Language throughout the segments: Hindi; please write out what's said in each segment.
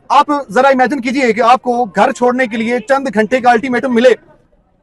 आप जरा इमेजिन कीजिए कि आपको घर छोड़ने के लिए चंद घंटे का अल्टीमेटम मिले,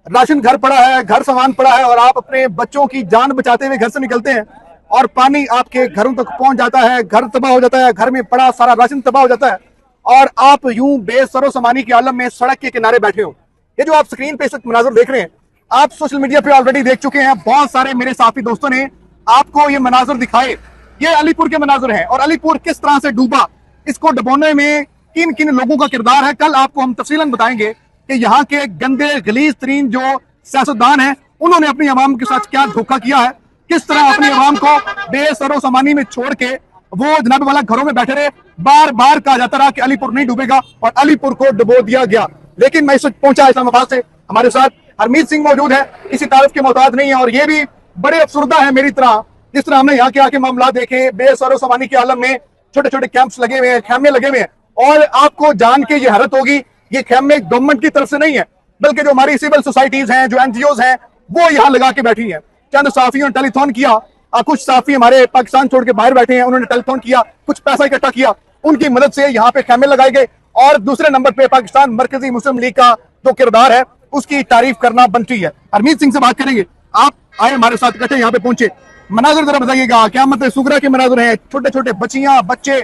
राशन घर पड़ा है, घर सामान पड़ा है, और आप अपने बच्चों की जान बचाते हुए घर से निकलते हैं और पानी आपके घरों तक पहुंच जाता है, घर तबाह हो जाता है, घर में पड़ा सारा राशन तबाह हो जाता है, और आप यूं बेसरो समानी के आलम में सड़क के किनारे बैठे हो। ये जो आप स्क्रीन पे इस वक्त मनाजर देख रहे हैं, आप सोशल मीडिया पे ऑलरेडी देख चुके हैं। बहुत सारे मेरे साथी दोस्तों ने आपको ये मनाजर दिखाए। ये अलीपुर के मनाजर हैं, और अलीपुर किस तरह से डूबा, इसको डुबोने में किन किन लोगों का किरदार है, कल आपको हम तफसीलन बताएंगे कि यहाँ के गंदे गलीज तरीन जो सियासतदान हैं उन्होंने अपनी आवाम के साथ क्या धोखा किया है, किस तरह अपनी आवाम को बेसरो सामानी में छोड़ के वो जनाब वाला घरों में बैठे रहे। बार बार कहा जाता रहा कि अलीपुर नहीं डूबेगा, और अलीपुर को डुबो दिया गया। लेकिन मैं इस वक्त पहुंचा इस्लामाबाद से, हमारे साथ हरमीत सिंह मौजूद है, इसी तारीफ के मोहताज नहीं है, और ये भी बड़े अफसरदा है मेरी तरह, जिस तरह हमने यहाँ के आके मामला देखे। बेसरो सामानी के आलम में छोटे छोटे कैंप्स लगे हुए हैं, खेमे लगे हुए हैं, और आपको जान के ये हैरत होगी, ये खेमे गवर्नमेंट की तरफ से नहीं है, बल्कि जो हमारी सिविल सोसाइटीज हैं, जो एनजीओज हैं, वो यहाँ लगा के बैठी हैं। चंद साफियों ने टेलीथॉन किया, कुछ साफी हमारे पाकिस्तान छोड़ के बाहर बैठे हैं, उन्होंने टेलीथॉन किया, कुछ पैसा इकट्ठा किया, उनकी मदद से यहाँ पे खेमे लगाए गए। और दूसरे नंबर पे पाकिस्तान मरकजी मुस्लिम लीग का जो किरदार है उसकी तारीफ करना बनती है। हरमीत सिंह से बात करेंगे। आप आए हमारे साथ, इकट्ठे यहाँ पे पहुंचे, मनाजर जरा बताइएगा। क़यामत सुगरा के मनाजर हैं, छोटे छोटे बच्चियां बच्चे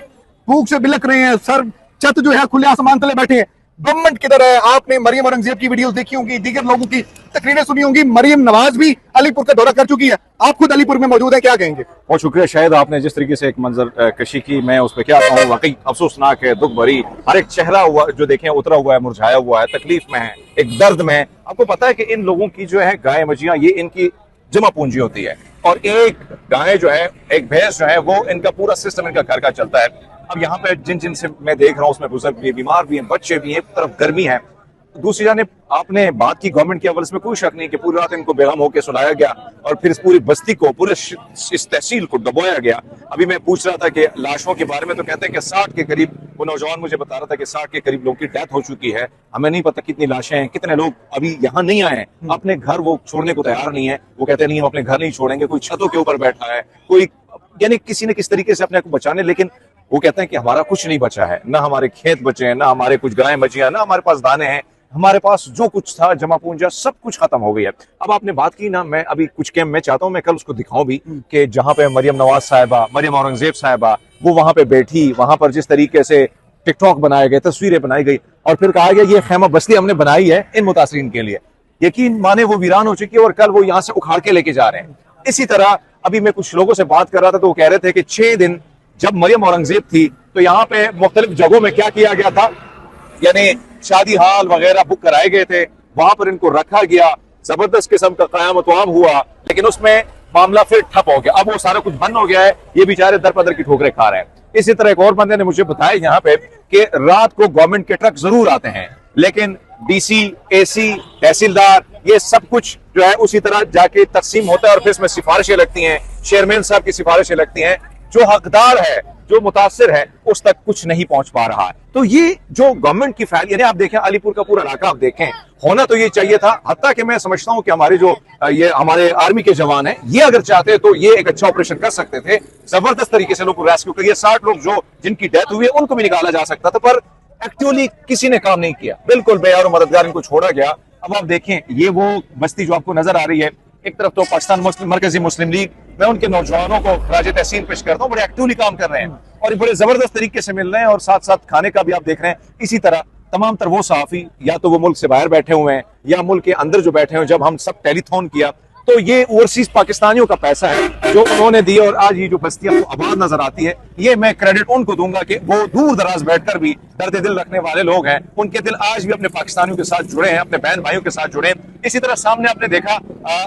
भूख से बिलक रहे हैं, सर छत जो है खुले आसमान तले बैठे हैं। गवर्नमेंट किधर है? आपने मरियम औरंगजेब की वीडियोस देखी होंगी, दीगर लोगों की तकरीरें सुनी होंगी। मरियम नवाज भी अलीपुर का दौरा कर चुकी है, आप खुद अलीपुर में मौजूद है, क्या कहेंगे? बहुत शुक्रिया। शायद आपने जिस तरीके से एक मंजर कशी की, मैं उस पर क्या कहूँ, वाकई अफसोसनाक है, दुख भरी। हर एक चेहरा हुआ जो देखें उतरा हुआ है, मुरझाया हुआ है, तकलीफ में है, एक दर्द में है। आपको पता है कि इन लोगों की जो है गाय मजियां, ये इनकी जमा पूंजी होती है, और एक गाय जो है, एक भैंस जो है, वो इनका पूरा सिस्टम इनका घर का चलता है। अब यहाँ पे जिन जिन से मैं देख रहा हूँ उसमें बुजुर्ग भी, बीमार भी हैं, बच्चे भी हैं, एक तरफ गर्मी है, दूसरी जानिब आपने बात की गवर्नमेंट के अव्वल, इसमें कोई शक नहीं कि पूरी रात इनको बेगम होकर सुलाया गया और फिर इस पूरी बस्ती को, पूरे इस तहसील को डुबोया गया। अभी मैं पूछ रहा था कि लाशों के बारे में, तो कहते हैं कि 60 के करीब, वो नौजवान मुझे बता रहा था कि 60 के करीब लोगों की डेथ हो चुकी है। हमें नहीं पता कितनी लाशें हैं, कितने लोग अभी यहाँ नहीं आए हैं, अपने घर वो छोड़ने को तैयार नहीं है। वो कहते नहीं हम अपने घर नहीं छोड़ेंगे। कोई छतों के ऊपर बैठा है, कोई यानी किसी न किस तरीके से अपने को बचाने, लेकिन वो कहते हैं कि हमारा कुछ नहीं बचा है, ना हमारे खेत बचे हैं, ना हमारे कुछ गायें बची हैं, ना हमारे पास दाने हैं, हमारे पास जो कुछ था जमा पूंजा सब कुछ खत्म हो गई है। अब आपने बात की ना, मैं अभी कुछ कैंप में चाहता हूं मैं कल उसको दिखाऊं भी कि जहां पे मरियम नवाज साहिबा, मरियम औरंगजेब साहिबा, वो वहां पे बैठी, वहां पर जिस तरीके से टिकटॉक बनाए गए, तस्वीरें बनाई गई, और फिर कहा गया ये खेमा बस्ती हमने बनाई है इन मुतासरीन के लिए। यकीन माने वो वीरान हो चुकी है और कल वो यहाँ से उखाड़ के लेके जा रहे हैं। इसी तरह अभी मैं कुछ लोगों से बात कर रहा था तो वो कह रहे थे कि 6 दिन जब मरियम औरंगजेब थी तो यहाँ पे मुख्तलिफ जगहों में क्या किया गया था, यानी शादी हाल वगैरह बुक कराए गए थे, वहां पर इनको रखा गया, जबरदस्त किस्म का क़यामत-ओ-आम हुआ, लेकिन उसमें मामला फिर ठप हो गया। अब वो सारा कुछ बंद हो गया है, ये बेचारे दर पदर की ठोकरें खा रहे हैं। इसी तरह एक और बंदे ने मुझे बताया यहाँ पे कि रात को गवर्नमेंट के ट्रक जरूर आते हैं, लेकिन डीसी, एसी, तहसीलदार, ये सब कुछ जो है उसी तरह जाके तकसीम होता है और फिर इसमें सिफारिशें लगती हैं, चेयरमैन साहब की सिफारिशें लगती हैं, जो हकदार है, जो मुतासिर है, उस तक कुछ नहीं पहुंच पा रहा है। तो ये जो गवर्नमेंट की फाइल, यानी आप देखें अलीपुर का पूरा इलाका आप देखें, होना तो ये चाहिए था। हत्ता कि मैं समझता हूं कि हमारे जो ये हमारे आर्मी के जवान हैं, ये अगर चाहते तो ये एक अच्छा ऑपरेशन कर सकते थे, जबरदस्त तरीके से लोग को रेस्क्यू कर, 60 लोग जो जिनकी डेथ हुई है उनको भी निकाला जा सकता था, पर एक्चुअली किसी ने काम नहीं किया, बिल्कुल बेयार और मददगार इनको छोड़ा गया। अब आप देखें ये वो बस्ती जो आपको नजर आ रही है, एक तरफ तो पाकिस्तान मरकजी मुस्लिम लीग, मैं उनके नौजवानों को खराज तहसीन पेश करता हूँ, बड़े एक्टिवली काम कर रहे हैं और बड़े जबरदस्त तरीके से मिल रहे हैं, और साथ साथ खाने का भी आप देख रहे हैं। इसी तरह तमाम तर वो सहाफी या तो वो मुल्क से बाहर बैठे हुए हैं या मुल्क के अंदर जो बैठे हुए, जब हम सब टेलीथॉन किया तो ये ओवरसीज पाकिस्तानियों का पैसा है जो उन्होंने दिया, और आज ये जो बस्ती आपको आबाद नजर आती है, ये मैं क्रेडिट उनको दूंगा कि वो दूर दराज बैठकर भी दर्द दिल रखने वाले लोग हैं, उनके दिल आज भी अपने पाकिस्तानियों के साथ जुड़े हैं, अपने बहन भाइयों के साथ जुड़े हैं। इसी तरह सामने आपने देखा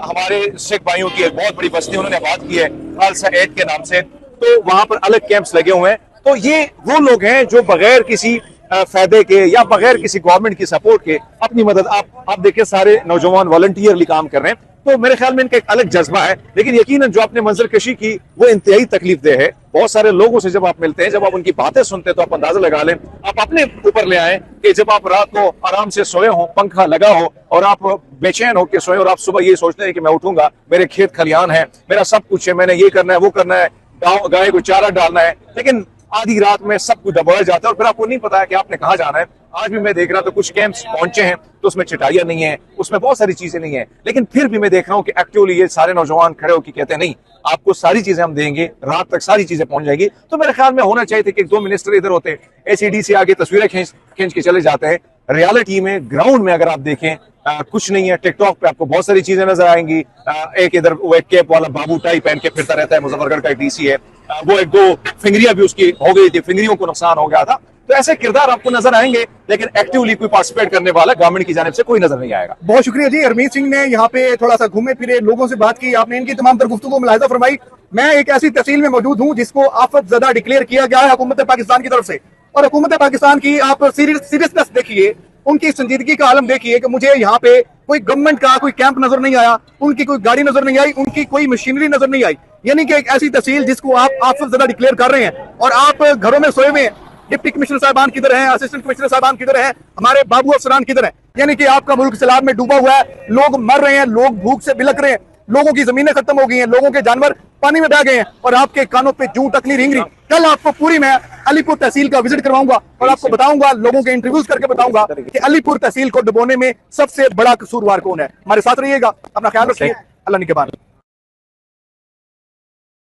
हमारे सिख भाइयों की एक बहुत बड़ी बस्ती उन्होंने आबाद की है खालसा 8 के नाम से, तो वहां पर अलग कैंप्स लगे हुए हैं। तो ये वो लोग हैं जो बगैर किसी फायदे के या बगैर किसी गवर्नमेंट की सपोर्ट के अपनी मदद, आप देखिए सारे नौजवान वॉलंटियरली काम कर रहे हैं। तो मेरे ख्याल में इनका एक अलग जज्बा है, लेकिन यकीनन जो आपने मंजर कशी की वो इंतहाई तकलीफ दे है। बहुत सारे लोगों से जब आप मिलते हैं, जब आप उनकी बातें सुनते हैं, तो आप अंदाजा लगा लें, आप अपने ऊपर ले आए कि जब आप रात को आराम से सोए हो, पंखा लगा हो और आप बेचैन होकर सोए, और आप सुबह ये सोचते हैं कि मैं उठूंगा, मेरे खेत खलियान है, मेरा सब कुछ है, मैंने ये करना है, वो करना है, गाय को चारा डालना है, लेकिन आधी रात में सब कुछ दबाया जाता है और फिर आपको नहीं पता है कि आपने कहाँ जाना है। आज भी मैं देख रहा था कुछ कैंप्स पहुंचे हैं तो उसमें चटाइयां नहीं है, उसमें बहुत सारी चीजें नहीं है, लेकिन फिर भी मैं देख रहा हूं कि एक्चुअली ये सारे नौजवान खड़े होकर कहते हैं नहीं, आपको सारी चीजें हम देंगे, रात तक सारी चीजें पहुंच जाएगी। तो मेरे ख्याल में होना चाहिए था कि 2 मिनिस्टर इधर होते, एसीडी से आगे तस्वीरें खींच के चले जाते हैं। रियलिटी में ग्राउंड में अगर आप देखें कुछ नहीं है। टिकटॉक पे आपको बहुत सारी चीजें नजर आएंगी। एक इधर वो एक कैप वाला बाबू टाई पहन के फिरता रहता है, मुजफ्फरगढ़ का डीसी है, वो 1-2 फिंगरियां भी उसकी हो गई थी, फिंगरियों को नुकसान हो गया था। तो ऐसे किरदार आपको नजर आएंगे, लेकिन एक्टिवली कोई पार्टिसिपेट करने वाला गवर्नमेंट की जानिब से कोई नजर नहीं आएगा। बहुत शुक्रिया जी। हरमीत सिंह ने यहाँ पे थोड़ा सा घूमे फिरे, लोगों से बात की, आपने इनकी तमाम तर गुफ्तगू को मुलाहिजा फरमाई। मैं एक ऐसी तहसील में मौजूद हूँ जिसको आफत ज़दा डिक्लेयर किया गया है हुकूमत पाकिस्तान की तरफ से, और हुकूमत पाकिस्तान की आप सीरियसनेस देखिए, उनकी संजीदगी का आलम देखिए कि मुझे यहाँ पे कोई गवर्नमेंट का कोई कैंप नजर नहीं आया, उनकी कोई गाड़ी नजर नहीं आई, उनकी कोई मशीनरी नजर नहीं आई। यानी कि एक ऐसी तहसील जिसको आप आफत ज़दा डिक्लेयर कर रहे हैं और आप घरों में सोए हुए हैं। डिप्टी कमिश्नर साहबान किधर हैं, असिस्टेंट कमिश्नर साहबान किधर हैं, हमारे बाबू अफसरान किधर हैं? यानी कि आपका मुल्क सैलाब में डूबा हुआ है, लोग मर रहे हैं, लोग भूख से बिलक रहे हैं, लोगों की जमीनें खत्म हो गई हैं, लोगों के जानवर पानी में बह गए हैं और आपके कानों पे जूं तक नहीं रेंग रही। कल आपको पूरी मैं अलीपुर तहसील का विजिट करवाऊंगा और आपको बताऊंगा, लोगों के इंटरव्यूज करके बताऊंगा कि अलीपुर तहसील को डुबोने में सबसे बड़ा कसूरवार कौन है। हमारे साथ रहिएगा, अपना ख्याल रखिए, अल्लाह निगहबान।